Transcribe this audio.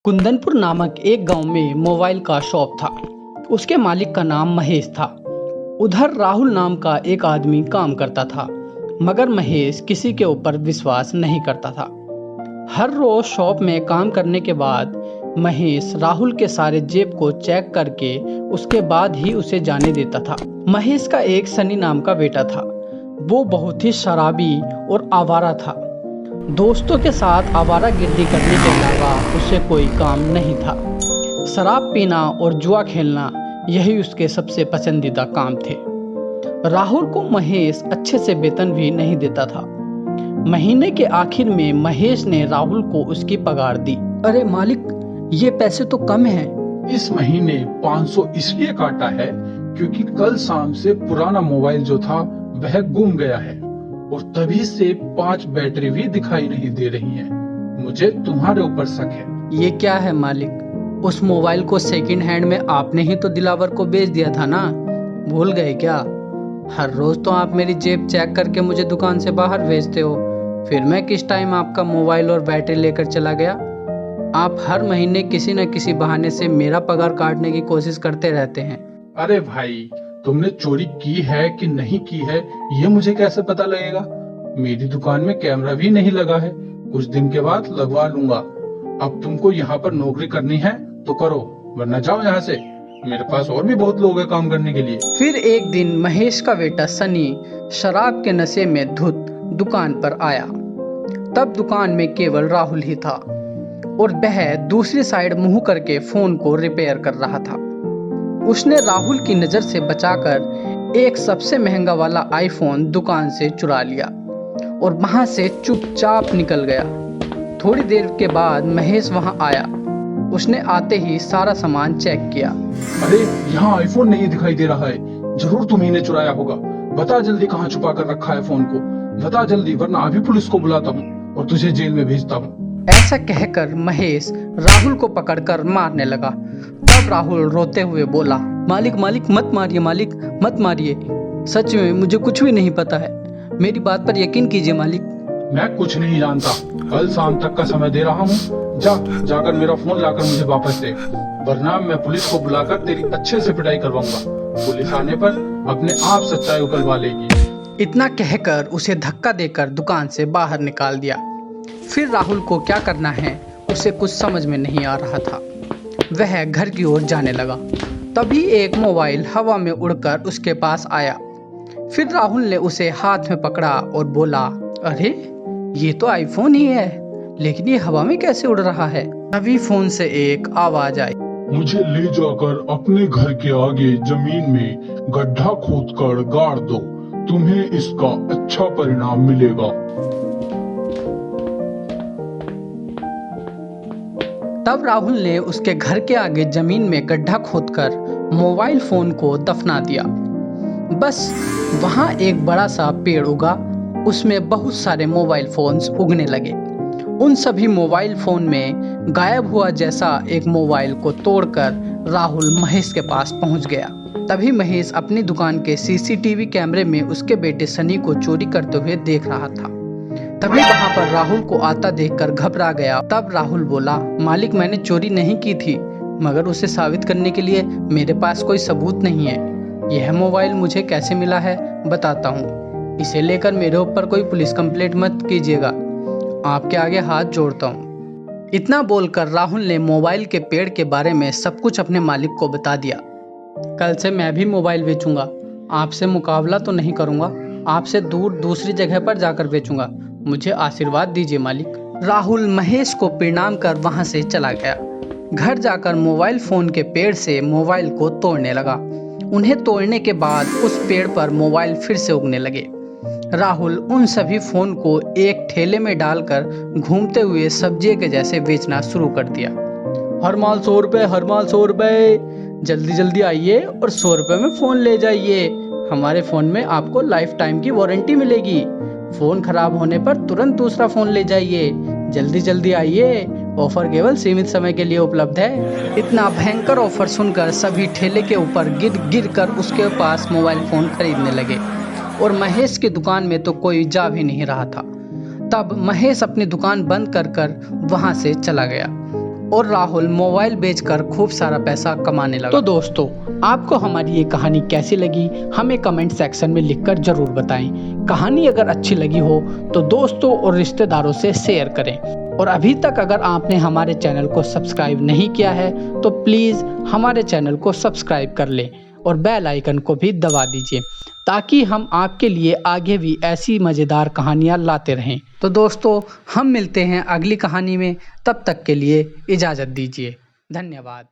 कुंदनपुर नामक एक गांव में मोबाइल का शॉप था। उसके मालिक का नाम महेश था। उधर राहुल नाम का एक आदमी काम करता था, मगर महेश किसी के ऊपर विश्वास नहीं करता था। हर रोज शॉप में काम करने के बाद महेश राहुल के सारे जेब को चेक करके उसके बाद ही उसे जाने देता था। महेश का एक सनी नाम का बेटा था। वो बहुत ही शराबी और आवारा था। दोस्तों के साथ आवारागर्दी करने के अलावा उसे कोई काम नहीं था। शराब पीना और जुआ खेलना यही उसके सबसे पसंदीदा काम थे। राहुल को महेश अच्छे से वेतन भी नहीं देता था। महीने के आखिर में महेश ने राहुल को उसकी पगार दी। अरे मालिक, ये पैसे तो कम हैं। इस महीने 500 इसलिए काटा है क्योंकि कल शाम से पुराना मोबाइल जो था वह गुम गया है और तभी से 5 बैटरी भी दिखाई नहीं दे रही हैं। मुझे तुम्हारे ऊपर शक है। ये क्या है मालिक? उस मोबाइल को सेकंड हैंड में आपने ही तो दिलावर को बेच दिया था ना, भूल गए क्या? हर रोज तो आप मेरी जेब चेक करके मुझे दुकान से बाहर भेजते हो, फिर मैं किस टाइम आपका मोबाइल और बैटरी लेकर चला गया? आप हर महीने किसी न किसी बहाने से मेरा पगार काटने की कोशिश करते रहते हैं। अरे भाई, तुमने चोरी की है कि नहीं की है ये मुझे कैसे पता लगेगा? मेरी दुकान में कैमरा भी नहीं लगा है, कुछ दिन के बाद लगवा लूंगा। अब तुमको यहाँ पर नौकरी करनी है तो करो, वरना जाओ यहाँ से। मेरे पास और भी बहुत लोग हैं काम करने के लिए। फिर एक दिन महेश का बेटा सनी शराब के नशे में धुत दुकान पर आया। तब दुकान में केवल राहुल ही था और वह दूसरी साइड मुंह करके फोन को रिपेयर कर रहा था। उसने राहुल की नजर से बचाकर एक सबसे महंगा वाला आईफोन दुकान से चुरा लिया और वहां से चुपचाप निकल गया। थोड़ी देर के बाद महेश वहां आया। उसने आते ही सारा सामान चेक किया। अरे, यहाँ आईफोन नहीं दिखाई दे रहा है। जरूर तुम्ही ने चुराया होगा। बता जल्दी कहाँ छुपा कर रखा है फोन को। बता जल्दी, वरना अभी पुलिस को बुलाता हूँ और तुझे जेल में भेजता हूँ। ऐसा कहकर महेश राहुल को पकड़कर मारने लगा। तब राहुल रोते हुए बोला, मालिक मालिक मत मारिए, मालिक मत मारिए। सच में मुझे कुछ भी नहीं पता है, मेरी बात पर यकीन कीजिए मालिक। मैं कुछ नहीं जानता। कल शाम तक का समय दे रहा हूँ। जाकर मेरा फोन लाकर मुझे वापस दे, वरना मैं पुलिस को बुलाकर तेरी अच्छे से पिटाई करवाऊंगा। पुलिस आने पर अपने आप सच्चाई उगलवा लेगी। इतना कहकर उसे धक्का देकर दुकान से बाहर निकाल दिया। फिर राहुल को क्या करना है उसे कुछ समझ में नहीं आ रहा था। वह घर की ओर जाने लगा। तभी एक मोबाइल हवा में उड़कर उसके पास आया। फिर राहुल ने उसे हाथ में पकड़ा और बोला, अरे ये तो आईफोन ही है, लेकिन ये हवा में कैसे उड़ रहा है? तभी फोन से एक आवाज आई, मुझे ले जाकर अपने घर के आगे जमीन में गड्ढा खोदकर गाड़ दो, तुम्हें इसका अच्छा परिणाम मिलेगा। तब राहुल ने उसके घर के आगे जमीन में गड्ढा खोदकर मोबाइल फोन को दफना दिया। बस वहां एक बड़ा सा पेड़ उगा, उसमें बहुत सारे मोबाइल फोन्स उगने लगे। उन सभी मोबाइल फोन में गायब हुआ जैसा एक मोबाइल को तोड़कर राहुल महेश के पास पहुंच गया। तभी महेश अपनी दुकान के सीसीटीवी कैमरे में उसके बेटे सनी को चोरी करते हुए देख रहा था। तभी वहां पर राहुल को आता देखकर घबरा गया। तब राहुल बोला, मालिक मैंने चोरी नहीं की थी, मगर उसे साबित करने के लिए मेरे पास कोई सबूत नहीं है। यह मोबाइल मुझे कैसे मिला है बताता हूँ। इसे लेकर मेरे ऊपर कोई पुलिस कंप्लेंट मत कीजिएगा, आपके आगे हाथ जोड़ता हूँ। इतना बोलकर राहुल ने मोबाइल के पेड़ के बारे में सब कुछ अपने मालिक को बता दिया। कल से मैं भी मोबाइल बेचूंगा, आपसे मुकाबला तो नहीं करूंगा, आपसे दूर दूसरी जगह पर जाकर बेचूंगा। मुझे आशीर्वाद दीजिए मालिक। राहुल महेश को प्रणाम कर वहां से चला गया। घर जाकर मोबाइल फोन के पेड़ से मोबाइल को तोड़ने लगा। उन्हें तोड़ने के बाद उस पेड़ पर मोबाइल फिर से उगने लगे। राहुल उन सभी फोन को एक ठेले में डालकर घूमते हुए सब्जी के जैसे बेचना शुरू कर दिया। हर माल 100 रुपए, हर माल 100 रुपए, जल्दी जल्दी आइए और 100 रुपए में फोन ले जाइए। हमारे फोन में आपको लाइफ टाइम की वारंटी मिलेगी। फोन खराब होने पर तुरंत दूसरा फोन ले जाइए। जल्दी जल्दी आइए, ऑफर केवल सीमित समय के लिए उपलब्ध है। इतना भयंकर ऑफर सुनकर सभी ठेले के ऊपर गिर कर उसके पास मोबाइल फोन खरीदने लगे और महेश की दुकान में तो कोई जा भी नहीं रहा था। तब महेश अपनी दुकान बंद कर वहां से चला गया। और राहुल मोबाइल बेचकर खूब सारा पैसा कमाने लगा। तो दोस्तों, आपको हमारी ये कहानी कैसी लगी हमें कमेंट सेक्शन में लिखकर जरूर बताएं। कहानी अगर अच्छी लगी हो तो दोस्तों और रिश्तेदारों से शेयर करें। और अभी तक अगर आपने हमारे चैनल को सब्सक्राइब नहीं किया है तो प्लीज़ हमारे चैनल को सब्सक्राइब कर लें और बेल आइकन को भी दबा दीजिए, ताकि हम आपके लिए आगे भी ऐसी मज़ेदार कहानियाँ लाते रहें। तो दोस्तों, हम मिलते हैं अगली कहानी में, तब तक के लिए इजाज़त दीजिए। धन्यवाद।